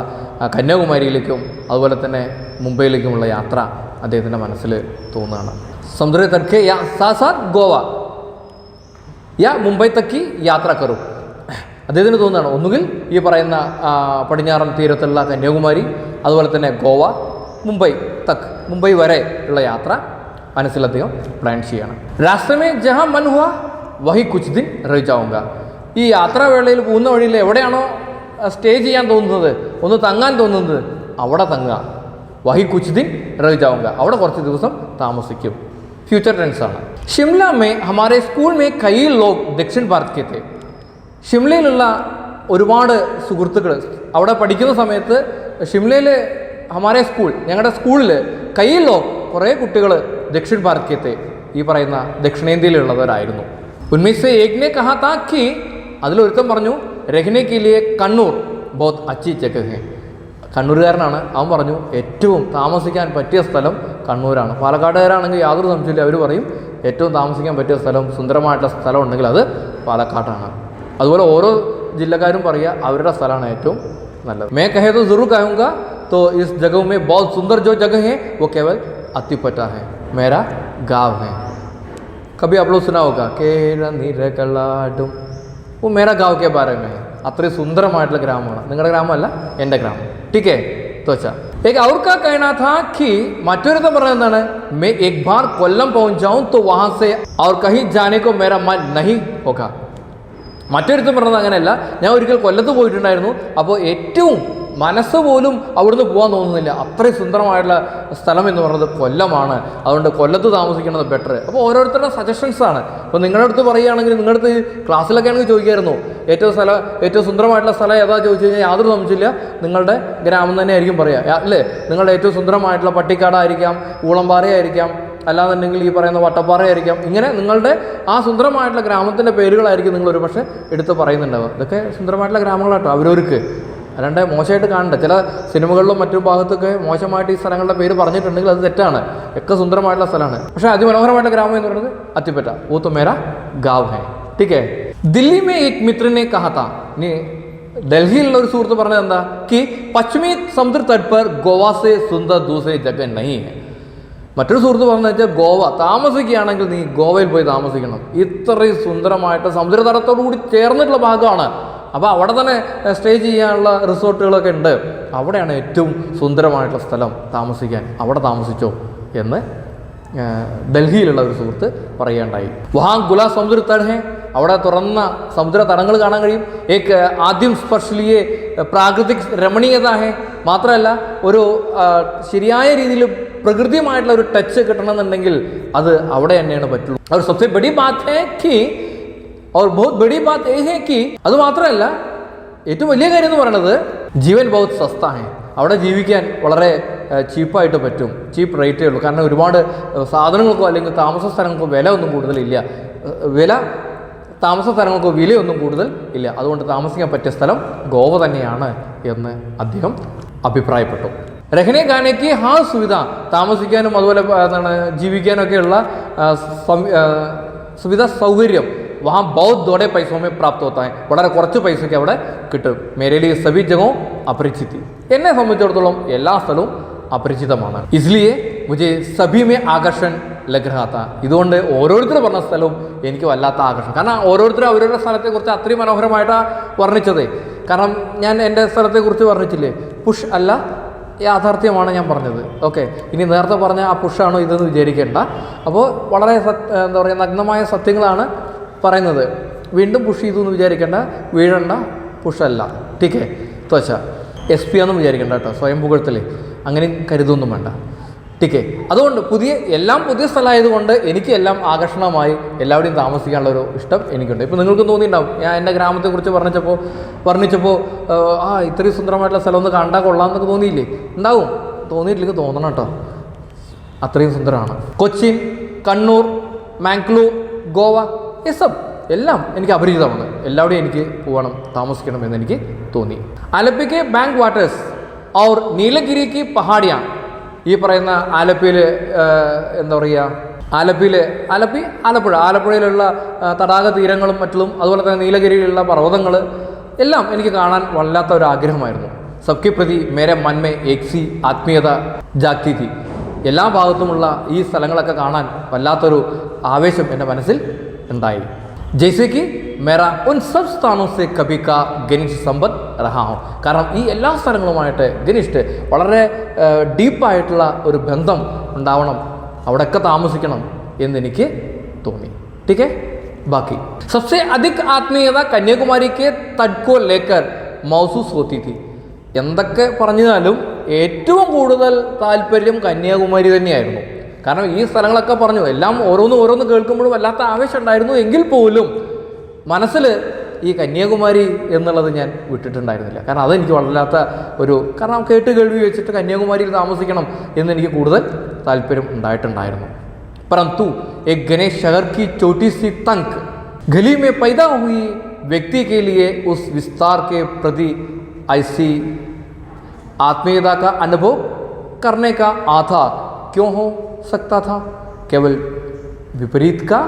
കന്യാകുമാരിയിലേക്കും അതുപോലെ തന്നെ മുംബൈയിലേക്കുമുള്ള യാത്ര അദ്ദേഹത്തിൻ്റെ മനസ്സിൽ തോന്നുകയാണ്. സമുദ്ര തട്ട് കെ യാ സാത്ത് സാത്ത് ഗോവ യാ മുംബൈ തക്ക് യാത്ര കരും. അദ്ദേഹത്തിന് തോന്നുകയാണ് ഒന്നുകിൽ ഈ പറയുന്ന പടിഞ്ഞാറൻ തീരത്തുള്ള കന്യാകുമാരി, അതുപോലെ തന്നെ ഗോവ, മുംബൈ വരെ ഉള്ള യാത്ര മനസ്സിൽ അദ്ദേഹം പ്ലാൻ ചെയ്യണം. രാഷ്ട്രമേ ജഹാ മൻ ഹുവ വഹി കുച്ച് ദിൻ റഹ് ജാഊംഗ. ഈ യാത്രാവേളയിൽ പോകുന്ന വഴിയിൽ എവിടെയാണോ സ്റ്റേ ചെയ്യാൻ തോന്നുന്നത്, ഒന്ന് തങ്ങാൻ തോന്നുന്നത്, അവിടെ തങ്ങുക. വഹി കുച്ച് ദിൻ റഹ് ജാഊംഗ, അവിടെ കുറച്ച് ദിവസം താമസിക്കും. Future ടെൻസാണ്. Shimla may ഹമാരെ school may കൈ ലോഗ് ദക്ഷിൺ ഭാരത് കെ തേ. ഷിംലയിലുള്ള ഒരുപാട് സുഹൃത്തുക്കൾ അവിടെ പഠിക്കുന്ന സമയത്ത് ഷിംലയിൽ ഹമാരെ സ്കൂൾ, ഞങ്ങളുടെ സ്കൂളിൽ കൈ ലോഗ് കുറേ കുട്ടികൾ ദക്ഷിൺ ഭാരത് കെ തേ, ഈ പറയുന്ന ദക്ഷിണേന്ത്യയിലുള്ളവരായിരുന്നു. ഉന്മേഷ് സേ ഏക് നെ കഹാ താ കി അതിലൊരുത്തൻ പറഞ്ഞു രഹ്നെ കെ ലിയെ കണ്ണൂർ ബഹുത് അച്ചി ജഗഹ് ഹെ. കണ്ണൂരുകാരനാണ്. അവൻ പറഞ്ഞു ഏറ്റവും താമസിക്കാൻ പറ്റിയ സ്ഥലം കണ്ണൂരാണ്. പാലക്കാട്ടുകാരാണെങ്കിൽ യാതൊരു സംശയമില്ല, അവർ പറയും ഏറ്റവും താമസിക്കാൻ പറ്റിയ സ്ഥലം, സുന്ദരമായിട്ടുള്ള സ്ഥലം ഉണ്ടെങ്കിൽ അത് പാലക്കാട്ടാണ്. അതുപോലെ ഓരോ ജില്ലക്കാരും പറയുക അവരുടെ സ്ഥലമാണ് ഏറ്റവും നല്ലത്. മേ കഹേ തോ ജറൂർ कहूँगा तो इस जगह में बहुत सुंदर जो जगह है वो केवल अतिपटा है, मेरा गाँव है. कभी आप लोग सुना होगा केरा निरकलाडुम, वो मेरा गाँव के बारे में है. അത്രയും സുന്ദരമായിട്ടുള്ള ഗ്രാമമാണ്. നിങ്ങളുടെ ഗ്രാമമല്ല, എൻ്റെ ഗ്രാമം. ठीक है तो अच्छा एक और का कहना था कि മറ്റൊരുത്തൻ പറഞ്ഞത് എന്താണ്, मैं एक बार കൊല്ലം पहुंच जाऊं तो वहां से और कहीं जाने को मेरा मन नहीं होगा. മറ്റൊരുത്തൻ പറഞ്ഞത് അങ്ങനെയല്ല, ഞാൻ ഒരിക്കൽ കൊല്ലത്ത് പോയിട്ടുണ്ടായിരുന്നു, അപ്പോൾ ഏറ്റവും മനസ്സ് പോലും അവിടുന്ന് പോകാൻ തോന്നുന്നില്ല, അത്രയും സുന്ദരമായിട്ടുള്ള സ്ഥലം എന്ന് പറയുന്നത് കൊല്ലമാണ്, അതുകൊണ്ട് കൊല്ലത്ത് താമസിക്കുന്നത് ബെറ്റർ. അപ്പോൾ ഓരോരുത്തരുടെ സജഷൻസാണ്. അപ്പോൾ നിങ്ങളുടെ അടുത്ത് പറയുകയാണെങ്കിൽ, നിങ്ങളുടെ അടുത്ത് ക്ലാസ്സിലൊക്കെ ആണെങ്കിൽ ചോദിക്കായിരുന്നു ഏറ്റവും സുന്ദരമായിട്ടുള്ള സ്ഥലം ഏതാ ചോദിച്ചു കഴിഞ്ഞാൽ യാതൊരു സംശയമില്ല നിങ്ങളുടെ ഗ്രാമം തന്നെ ആയിരിക്കും പറയുക, അല്ലേ? നിങ്ങളുടെ ഏറ്റവും സുന്ദരമായിട്ടുള്ള പട്ടിക്കാടായിരിക്കാം, ഊളംപാറയായിരിക്കാം, അല്ലാന്നുണ്ടെങ്കിൽ ഈ പറയുന്ന വട്ടപ്പാറയായിരിക്കാം. ഇങ്ങനെ നിങ്ങളുടെ ആ സുന്ദരമായിട്ടുള്ള ഗ്രാമത്തിൻ്റെ പേരുകളായിരിക്കും നിങ്ങൾ ഒരു പക്ഷേ എടുത്ത് പറയുന്നുണ്ടാവുക. ഇതൊക്കെ സുന്ദരമായിട്ടുള്ള ഗ്രാമങ്ങളാട്ടോ അവരവർക്ക്, അല്ലാണ്ട് മോശമായിട്ട് കാണണ്ട. ചില സിനിമകളിലും മറ്റു ഭാഗത്തൊക്കെ മോശമായിട്ട് ഈ സ്ഥലങ്ങളുടെ പേര് പറഞ്ഞിട്ടുണ്ടെങ്കിൽ അത് തെറ്റാണ്. ഒക്കെ സുന്ദരമായിട്ടുള്ള സ്ഥലമാണ്. പക്ഷേ അതിമനോഹരമായിട്ടുള്ള ഗ്രാമം എന്ന് പറയുന്നത് അത്തിപ്പറ്റ. वो तो मेरा गाँव है. ठीक है. दिल्ली में एक मित्र ने कहा था, നീ ഡൽഹിയിലുള്ള ഒരു സുഹൃത്ത് പറഞ്ഞത് എന്താ, कि पश्चिमी समुद्र तट पर गोवा से सुंदर दूसरी जगह नहीं है. മറ്റൊരു സുഹൃത്ത് പറഞ്ഞു വെച്ചാൽ ഗോവ താമസിക്കുകയാണെങ്കിൽ നീ ഗോവയിൽ പോയി താമസിക്കണം, ഇത്രയും സുന്ദരമായിട്ട് സമുദ്രതടത്തോടു കൂടി ചേർന്നിട്ടുള്ള ഭാഗമാണ്. അപ്പോൾ അവിടെ തന്നെ സ്റ്റേ ചെയ്യാനുള്ള റിസോർട്ടുകളൊക്കെ ഉണ്ട്, അവിടെയാണ് ഏറ്റവും സുന്ദരമായിട്ടുള്ള സ്ഥലം താമസിക്കാൻ, അവിടെ താമസിച്ചോ എന്ന് ഡൽഹിയിലുള്ള ഒരു സുഹൃത്ത് പറയുകയുണ്ടായി. വഹാ ഗുലാ സമുദ്ര തട് ഹെ, അവിടെ തുറന്ന സമുദ്ര തടങ്ങൾ കാണാൻ കഴിയും. ഏക് ആദ്യം സ്പർശലിയെ പ്രാകൃതിക് രമണീയത ഹെ, മാത്രമല്ല ഒരു ശരിയായ രീതിയിൽ പ്രകൃതിയുമായിട്ടുള്ള ഒരു ടച്ച് കിട്ടണമെന്നുണ്ടെങ്കിൽ അത് അവിടെ തന്നെയാണ് പറ്റുള്ളൂ. और सबसे बड़ी बात है कि और बहुत बड़ी बात ये है कि അത് മാത്രമല്ല ഏറ്റവും വലിയ കാര്യം എന്ന് പറയുന്നത് ജീവൻ ബഹുത് സസ്ത ഹെ, അവിടെ ജീവിക്കാൻ വളരെ ചീപ്പായിട്ട് പറ്റും, ചീപ്പ് റേറ്റേ ഉള്ളൂ. കാരണം ഒരുപാട് സാധനങ്ങൾക്കോ അല്ലെങ്കിൽ താമസ സ്ഥലങ്ങൾക്കോ വില ഒന്നും കൂടുതലില്ല, താമസ സ്ഥലങ്ങൾക്കോ വിലയൊന്നും കൂടുതൽ ഇല്ല. അതുകൊണ്ട് താമസിക്കാൻ പറ്റിയ സ്ഥലം ഗോവ തന്നെയാണ് എന്ന് അദ്ദേഹം അഭിപ്രായപ്പെട്ടു. രഹ്നെ ഖാനയ്ക്ക് ഹാ സുവിധ, താമസിക്കാനും അതുപോലെ എന്താണ് ജീവിക്കാനൊക്കെയുള്ള സുവിധ സൗകര്യം വഹാ ബഹുത് ദോടെ പൈസോമേ പ്രാപ്ത് ഹോത്താ ഹെ, വളരെ കുറച്ച് പൈസയ്ക്ക് അവിടെ കിട്ടും. മേരെ ലിയെ സഭി ജഗഹോം അപരിചിതി, എന്നെ സംബന്ധിച്ചിടത്തോളം എല്ലാ സ്ഥലവും അപരിചിതമാണ്. ഇസ്ലിയെ മുझे സഭി മേ ആകർഷൺ ലഗ് രഹാ താ, ഇതുകൊണ്ട് ഓരോരുത്തർ പറഞ്ഞ സ്ഥലവും എനിക്ക് വല്ലാത്ത ആകർഷണം. കാരണം ഓരോരുത്തരും അവരുടെ സ്ഥലത്തെക്കുറിച്ച് അത്രയും മനോഹരമായിട്ടാണ് വർണ്ണിച്ചത്. കാരണം ഞാൻ എൻ്റെ സ്ഥലത്തെക്കുറിച്ച് വർണ്ണിച്ചില്ലേ, പുഷ് അല്ല യാഥാർത്ഥ്യമാണ് ഞാൻ പറഞ്ഞത്. ഓക്കെ, ഇനി നേരത്തെ പറഞ്ഞ ആ പുഷാണോ ഇതെന്ന് വിചാരിക്കേണ്ട. അപ്പോൾ വളരെ എന്താ പറയുക, നഗ്നമായ സത്യങ്ങളാണ് പറയുന്നത്. വീണ്ടും പുഷ് ചെയ്തു എന്ന് വിചാരിക്കേണ്ട, വീഴണ്ട, പുഷല്ല. ടീക്കേ ത്വച്ച SP ആണെന്ന് വിചാരിക്കേണ്ട കേട്ടോ, സ്വയം പുകഴ്ത്തലേ, അങ്ങനെ കരുതൊന്നും വേണ്ട. ടീക്കേ. അതുകൊണ്ട് എല്ലാം പുതിയ സ്ഥലമായതുകൊണ്ട് എനിക്ക് എല്ലാം ആകർഷണമായി എല്ലാവരുടെയും താമസിക്കാനുള്ളൊരു ഇഷ്ടം എനിക്കുണ്ട്. ഇപ്പോൾ നിങ്ങൾക്കും തോന്നിയിട്ടുണ്ടാവും, ഞാൻ എൻ്റെ ഗ്രാമത്തെക്കുറിച്ച് വർണ്ണിച്ചപ്പോൾ ഇത്രയും സുന്ദരമായിട്ടുള്ള സ്ഥലം ഒന്ന് കണ്ടാൽ കൊള്ളാമെന്നൊക്കെ തോന്നിയില്ലേ? ഉണ്ടാവും, തോന്നിയിട്ടില്ലെങ്കിൽ തോന്നണം കേട്ടോ, അത്രയും സുന്ദരമാണ്. കൊച്ചിൻ, കണ്ണൂർ, മാംഗ്ലൂർ, ഗോവ, ഈ സബ് എല്ലാം എനിക്ക് അപരിചിതമാണ്. എല്ലാവരുടെയും എനിക്ക് പോകണം, താമസിക്കണം എന്ന് എനിക്ക് തോന്നി. ആലപ്പിക്ക് ബാങ്ക് വാട്ടേഴ്സ് और നീലഗിരി की पहाड़ियाँ, ഈ പറയുന്ന ആലപ്പിയിൽ എന്താ പറയുക, ആലപ്പുഴയിലുള്ള തടാക തീരങ്ങളും മറ്റും, അതുപോലെ തന്നെ നീലഗിരിയിലുള്ള പർവ്വതങ്ങൾ എല്ലാം എനിക്ക് കാണാൻ വല്ലാത്ത ഒരു ആഗ്രഹമായിരുന്നു. സബ്കി പ്രതി മേരെ മൻമേ ഏക്സി ആത്മീയത ജാഗ്തി थी. എല്ലാ ഭാഗത്തുമുള്ള ഈ സ്ഥലങ്ങളൊക്കെ കാണാൻ വല്ലാത്തൊരു ആവേശം എൻ്റെ മനസ്സിൽ ഉണ്ടായി. ജയ്സെ കി മേരാ ഉൻ സബ് സ്ഥാനോ സെ കഭി കാ ഗനിഷ്ഠ സമ്പത്ത് രഹാ ഹോ, കാരണം ഈ എല്ലാ സ്ഥലങ്ങളുമായിട്ട് ഗനിഷ്ഠ വളരെ ഡീപ്പായിട്ടുള്ള ഒരു ബന്ധം ഉണ്ടാവണം, അവിടെയൊക്കെ താമസിക്കണം എന്നെനിക്ക് തോന്നി. ടീക്കേ. ബാക്കി സബ്സെ അധിക് ആത്മീയത കന്യാകുമാരി കെ തട്കോ ലേക്കർ മൗസൂസ് ഹോത്തി थी. എന്തൊക്കെ പറഞ്ഞാലും ഏറ്റവും കൂടുതൽ താല്പര്യം കന്യാകുമാരി തന്നെയായിരുന്നു. കാരണം ഈ സ്ഥലങ്ങളൊക്കെ പറഞ്ഞു, എല്ലാം ഓരോന്ന് കേൾക്കുമ്പോഴും വല്ലാത്ത ആവേശം ഉണ്ടായിരുന്നു. എങ്കിൽ പോലും മനസ്സിൽ ഈ കന്യാകുമാരി എന്നുള്ളത് ഞാൻ വിട്ടിട്ടുണ്ടായിരുന്നില്ല. കാരണം അതെനിക്ക് വല്ലാത്ത കാരണം കേൾവി വെച്ചിട്ട് കന്യാകുമാരിയിൽ താമസിക്കണം എന്നെനിക്ക് കൂടുതൽ താല്പര്യം ഉണ്ടായിട്ടുണ്ടായിരുന്നു. परंतु एक गणेश शहर की छोटी सी तंक गली में पैदा हुई व्यक्ति के लिए उस विस्तार के प्रति ऐसी आत्मीयता का अनुभव करने का आधार क्यों हो सकता था? केवल विपरीत का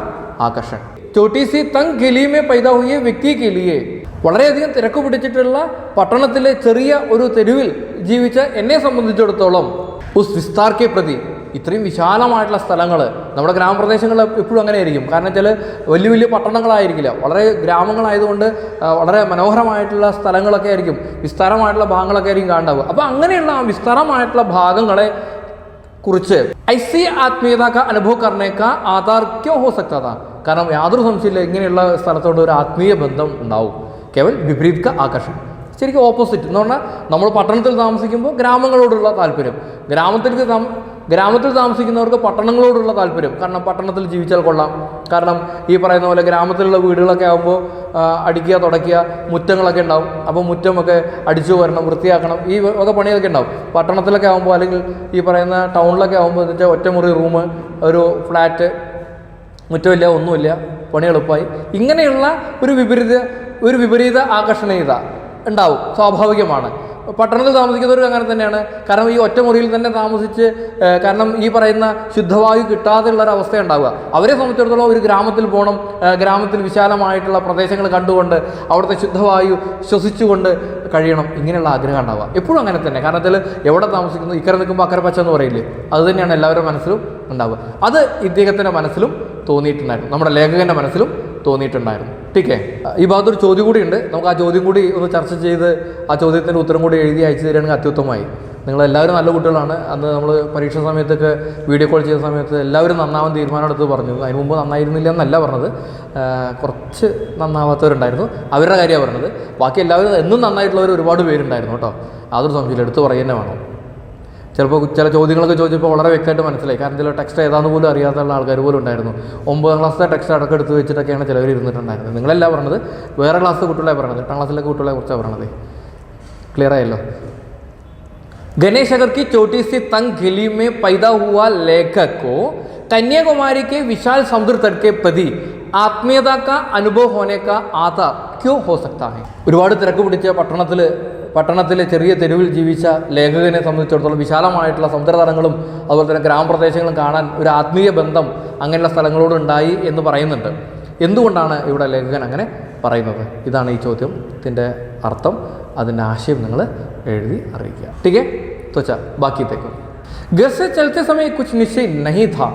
आकर्षण। छोटी सी तंग गली में पैदा हुए व्यक्ति के लिए വളരെയധികം തിരക്ക് പിടിച്ചിട്ടുള്ള പട്ടണത്തിലെ ചെറിയ ഒരു തെരുവിൽ ജീവിച്ച എന്നെ സംബന്ധിച്ചിടത്തോളം ഉസ് വിസ്താർ കെ പ്രതി ഇത്രയും വിശാലമായിട്ടുള്ള സ്ഥലങ്ങൾ നമ്മുടെ ഗ്രാമപ്രദേശങ്ങളിൽ എപ്പോഴും അങ്ങനെ ആയിരിക്കും. കാരണം വെച്ചാൽ വലിയ വലിയ പട്ടണങ്ങളായിരിക്കില്ല, വളരെ ഗ്രാമങ്ങളായതുകൊണ്ട് വളരെ മനോഹരമായിട്ടുള്ള സ്ഥലങ്ങളൊക്കെ ആയിരിക്കും, വിസ്താരമായിട്ടുള്ള ഭാഗങ്ങളൊക്കെ ആയിരിക്കും കാണുക. അപ്പോൾ അങ്ങനെയുള്ള ആ വിസ്താരമായിട്ടുള്ള ഭാഗങ്ങളെ കുറിച്ച് ഐസി ആത്മീയത കാ അനുഭവ കർണേ കാ ആധാർ ക്യോ ഹോ സക്താ താ? കാരണം യാതൊരു സംശയമില്ല ഇങ്ങനെയുള്ള സ്ഥലത്തോട് ഒരു ആത്മീയ ബന്ധം ഉണ്ടാവും. കേവൽ വിപരീത് കാ ആകർഷണം. ശരിക്കും ഓപ്പോസിറ്റ് എന്ന് പറഞ്ഞാൽ നമ്മൾ പട്ടണത്തിൽ താമസിക്കുമ്പോൾ ഗ്രാമങ്ങളോടുള്ള താല്പര്യം, ഗ്രാമത്തിൽ താമസിക്കുന്നവർക്ക് പട്ടണങ്ങളോടുള്ള താല്പര്യം. കാരണം പട്ടണത്തിൽ ജീവിച്ചാൽ കൊള്ളാം. കാരണം ഈ പറയുന്ന പോലെ ഗ്രാമത്തിലുള്ള വീടുകളൊക്കെ ആകുമ്പോൾ അടിക്കുക, തുടയ്ക്കുക, മുറ്റങ്ങളൊക്കെ ഉണ്ടാവും. അപ്പോൾ മുറ്റമൊക്കെ അടിച്ചു വരണം, വൃത്തിയാക്കണം, ഈ വക പണിയൊക്കെ ഉണ്ടാവും. പട്ടണത്തിലൊക്കെ ആകുമ്പോൾ അല്ലെങ്കിൽ ഈ പറയുന്ന ടൗണിലൊക്കെ ആകുമ്പോൾ എന്ന് വെച്ചാൽ ഒറ്റമുറി റൂം, ഒരു ഫ്ലാറ്റ്, മുറ്റമില്ല, ഒന്നുമില്ല, പണി എളുപ്പമായി. ഇങ്ങനെയുള്ള ഒരു വിപരീത ആകർഷണീയത ഉണ്ടാവും, സ്വാഭാവികമാണ്. പട്ടണത്തിൽ താമസിക്കുന്നവർക്ക് അങ്ങനെ തന്നെയാണ്. കാരണം ഈ ഒറ്റമുറിയിൽ തന്നെ താമസിച്ച് കാരണം ഈ പറയുന്ന ശുദ്ധവായു കിട്ടാതെയുള്ളൊരവസ്ഥ ഉണ്ടാവുക. അവരെ സംബന്ധിച്ചിടത്തോളം ഒരു ഗ്രാമത്തിൽ പോകണം, ഗ്രാമത്തിൽ വിശാലമായിട്ടുള്ള പ്രദേശങ്ങൾ കണ്ടുകൊണ്ട് അവിടുത്തെ ശുദ്ധവായു ശ്വസിച്ചുകൊണ്ട് കഴിയണം, ഇങ്ങനെയുള്ള ആഗ്രഹം ഉണ്ടാവുക. എപ്പോഴും അങ്ങനെ തന്നെ. കാരണം വെച്ചാൽ എവിടെ താമസിക്കുന്നു, ഇക്കരെ നിൽക്കുമ്പോൾ അക്കരെ പച്ച എന്ന് പറയില്ലേ, അത് തന്നെയാണ് എല്ലാവരുടെ മനസ്സിലും ഉണ്ടാവുക. അത് ഇദ്ദേഹത്തിൻ്റെ മനസ്സിലും തോന്നിയിട്ടുണ്ടായിരുന്നു, നമ്മുടെ ലേഖകൻ്റെ മനസ്സിലും തോന്നിയിട്ടുണ്ടായിരുന്നു. ടീക്കേ, ഈ ഭാഗത്തൊരു ചോദ്യം കൂടിയുണ്ട്. നമുക്ക് ആ ചോദ്യം കൂടി ഒന്ന് ചർച്ച ചെയ്ത് ആ ചോദ്യത്തിൻ്റെ ഉത്തരം കൂടി എഴുതി അയച്ചു തരികയാണെങ്കിൽ അത്യുത്തമമായി. നിങ്ങളെല്ലാവരും നല്ല കുട്ടികളാണ്. അന്ന് നമ്മൾ പരീക്ഷ സമയത്തൊക്കെ വീഡിയോ കോൾ ചെയ്ത സമയത്ത് എല്ലാവരും നന്നാവാൻ തീരുമാനമെടുത്ത് പറഞ്ഞു. അതിന് മുമ്പ് നന്നായിരുന്നില്ല എന്നല്ല പറഞ്ഞത്, കുറച്ച് നന്നാവാത്തവരുണ്ടായിരുന്നു, അവരുടെ കാര്യമാണ് പറഞ്ഞത്. ബാക്കി എല്ലാവരും എന്നും നന്നായിട്ടുള്ളവർ ഒരുപാട് പേരുണ്ടായിരുന്നു കേട്ടോ. അതൊരു സംശയമില്ല, എടുത്ത് പറയുക തന്നെ വേണം. ചിലപ്പോൾ ചില ചോദ്യങ്ങളൊക്കെ ചോദിച്ചപ്പോൾ വളരെ വ്യക്തമായിട്ട് മനസ്സിലായി. കാരണം ചില ടെക്സ്റ്റ് ഏതാണെന്ന് പോലും അറിയാത്തുള്ള ആൾക്കാർ പോലും ഉണ്ടായിരുന്നു. 9ാം ക്ലാസ്സിലെ ടെക്സ്റ്റ് അടക്കം എടുത്ത് വെച്ചിട്ടൊക്കെയാണ് ചിലവർ ഇരുന്നിട്ടുണ്ടായിരുന്നത്. നിങ്ങളെല്ലാം പറഞ്ഞത് വേറെ ക്ലാസ് കുട്ടികളെ പറഞ്ഞത്, 8ാം ക്ലാസ്സിലെ കുട്ടികളെ കുറിച്ചാണ് പറഞ്ഞത്. ക്ലിയർ ആയല്ലോ. गणेश नगर की छोटी सी तंग गली में पैदा हुआ लेखक को कन्याकुमारी के विशाल समुद्र तट के प्रति आत्मीयता का अनुभव होने का आधार क्यों हो सकता है? ഒരുപാട് തിരക്ക് പിടിച്ച പട്ടണത്തിലെ ചെറിയ തെരുവിൽ ജീവിച്ച ലേഖകനെ സംബന്ധിച്ചിടത്തോളം വിശാലമായിട്ടുള്ള സമുദ്രതടങ്ങളും അതുപോലെ തന്നെ ഗ്രാമപ്രദേശങ്ങളും കാണാൻ ഒരു ആത്മീയ ബന്ധം അങ്ങനെയുള്ള സ്ഥലങ്ങളോട് ഉണ്ടായി എന്ന് പറയുന്നുണ്ട്. എന്തുകൊണ്ടാണ് ഇവിടെ ലേഖകൻ അങ്ങനെ പറയുന്നത്? ഇതാണ് ഈ ചോദ്യത്തിൻ്റെ അർത്ഥം. അതിൻ്റെ ആശയം നിങ്ങൾ എഴുതി അറിയിക്കുക. ठीक है, तो अच्छा बाकी देखो. घर से चलते समय कुछ निश्चय नहीं था.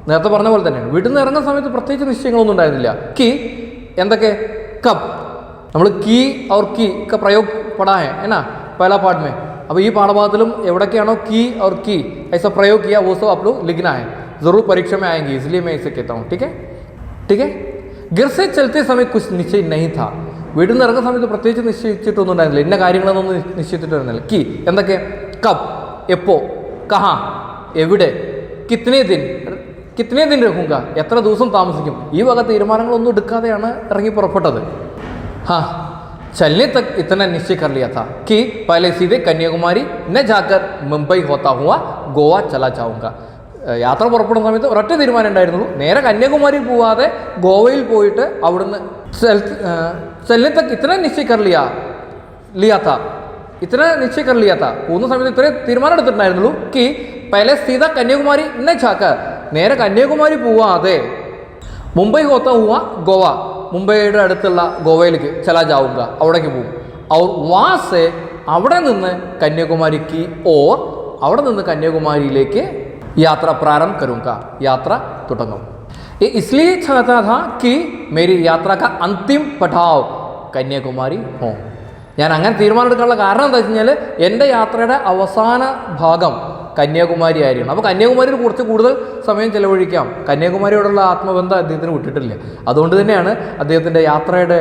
നേരത്തെ പറഞ്ഞ പോലെ തന്നെയാണ്. വീട്ടിൽ നിന്ന് ഇറങ്ങുന്ന സമയത്ത് പ്രത്യേകിച്ച് നിശ്ചയങ്ങളൊന്നും ഉണ്ടായിരുന്നില്ല. കി എന്തൊക്കെ? കബ് നമ്മൾ കീ और की का प्रयोग पढ़ा है ना पहला पार्ट में. അപ്പോൾ ഈ പാഠഭാഗത്തിലും എവിടൊക്കെയാണോ की और की ऐसा प्रयोग किया वो सब आप लोग लिखना है. ज़रूर परीक्षा में आएंगे, इसलिए मैं इसे कहता हूँ. ठीक है, ठीक है. घर से चलते समय कुछ निश्चय नहीं था. വീട്ടിൽ നിന്ന് ഇറങ്ങുന്ന സമയത്ത് പ്രത്യേകിച്ച് നിശ്ചയിച്ചിട്ടൊന്നും ഉണ്ടായിരുന്നില്ല, ഇന്ന കാര്യങ്ങളൊന്നും നിശ്ചയിച്ചിട്ടുണ്ടായിരുന്നില്ല. കി എന്തൊക്കെ? കബ് എപ്പോ, കഹാ എവിടെ, കിത്നെ ദിൻ രഹൂങ്ക എത്ര ദിവസം താമസിക്കും, ഈ വക തീരുമാനങ്ങളൊന്നും എടുക്കാതെയാണ് ഇറങ്ങി പുറപ്പെട്ടത്. हाँ, चलने तक इतना निश्चय कर लिया था कि पहले सीधे कन्याकुमारी न जाकर मुंबई होता हुआ गोवा चला जाऊंगा. യാത്ര പുറപ്പെടുന്ന സമയത്ത് ഒരൊറ്റ തീരുമാനം ഉണ്ടായിരുന്നുള്ളൂ, നേരെ കന്യാകുമാരി പോവാതെ ഗോവയിൽ പോയിട്ട് അവിടുന്ന് चलने तक इतना निश्चय कर लिया था പോകുന്ന സമയത്ത് ഇത്രയും തീരുമാനം എടുത്തിട്ടുണ്ടായിരുന്നുള്ളൂ. कि पहले सीधा कन्याकुमारी न जाकर നേരെ കന്യാകുമാരി പോവാതെ മുംബൈ ഹോത്ത ഹുവ ഗോവ മുംബൈയുടെ അടുത്തുള്ള ഗോവയിലേക്ക് ചലാ ജാവുക അവിടേക്ക് പോകും. और वहाँ से അവിടെ നിന്ന് കന്യാകുമാരിക്ക് അവിടെ നിന്ന് കന്യാകുമാരിയിലേക്ക് യാത്ര പ്രാരംഭ करूँगा, യാത്ര തുടങ്ങും. ये इसलिए चाहता था कि मेरी यात्रा का अंतिम पड़ाव കന്യാകുമാരി हो. ഞാൻ അങ്ങനെ തീരുമാനമെടുക്കാനുള്ള കാരണം എന്താ വെച്ച് കഴിഞ്ഞാൽ എൻ്റെ യാത്രയുടെ അവസാന ഭാഗം കന്യാകുമാരി ആയിരിക്കണം. അപ്പോൾ കന്യാകുമാരിയിൽ കുറച്ച് കൂടുതൽ സമയം ചിലവഴിക്കാം. കന്യാകുമാരിയോടുള്ള ആത്മബന്ധം അദ്ദേഹത്തിന് വിട്ടിട്ടില്ല. അതുകൊണ്ട് തന്നെയാണ് അദ്ദേഹത്തിൻ്റെ യാത്രയുടെ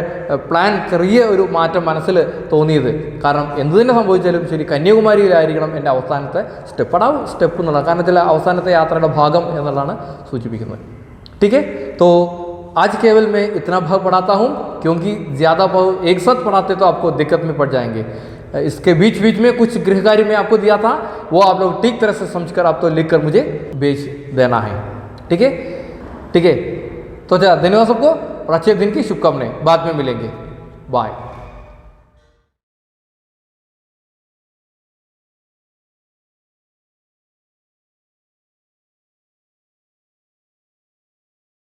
പ്ലാൻ ചെറിയ ഒരു മാറ്റം മനസ്സിൽ തോന്നിയത്. കാരണം എന്തു തന്നെ സംഭവിച്ചാലും ശരി കന്യാകുമാരിയിലായിരിക്കണം എൻ്റെ അവസാനത്തെ സ്റ്റെപ്പ് എന്നുള്ളത്. കാരണം ചില അവസാനത്തെ യാത്രയുടെ ഭാഗം എന്നുള്ളതാണ് സൂചിപ്പിക്കുന്നത്. ठीक है, तो आज केवल मैं इतना भाग पढ़ाता हूँ क्योंकि ज़्यादा भाग एक साथ पढ़ाते तो आपको दिक्कत में पड़ जाएंगे. इसके बीच में कुछ गृह कार्य में आपको दिया था, वो आप लोग ठीक तरह से समझकर आप तो लिख कर मुझे भेज देना है. ठीक है, ठीक है. तो धन्यवाद सबको और अच्छे दिन की शुभकामनाएं. बाद में मिलेंगे. बाय।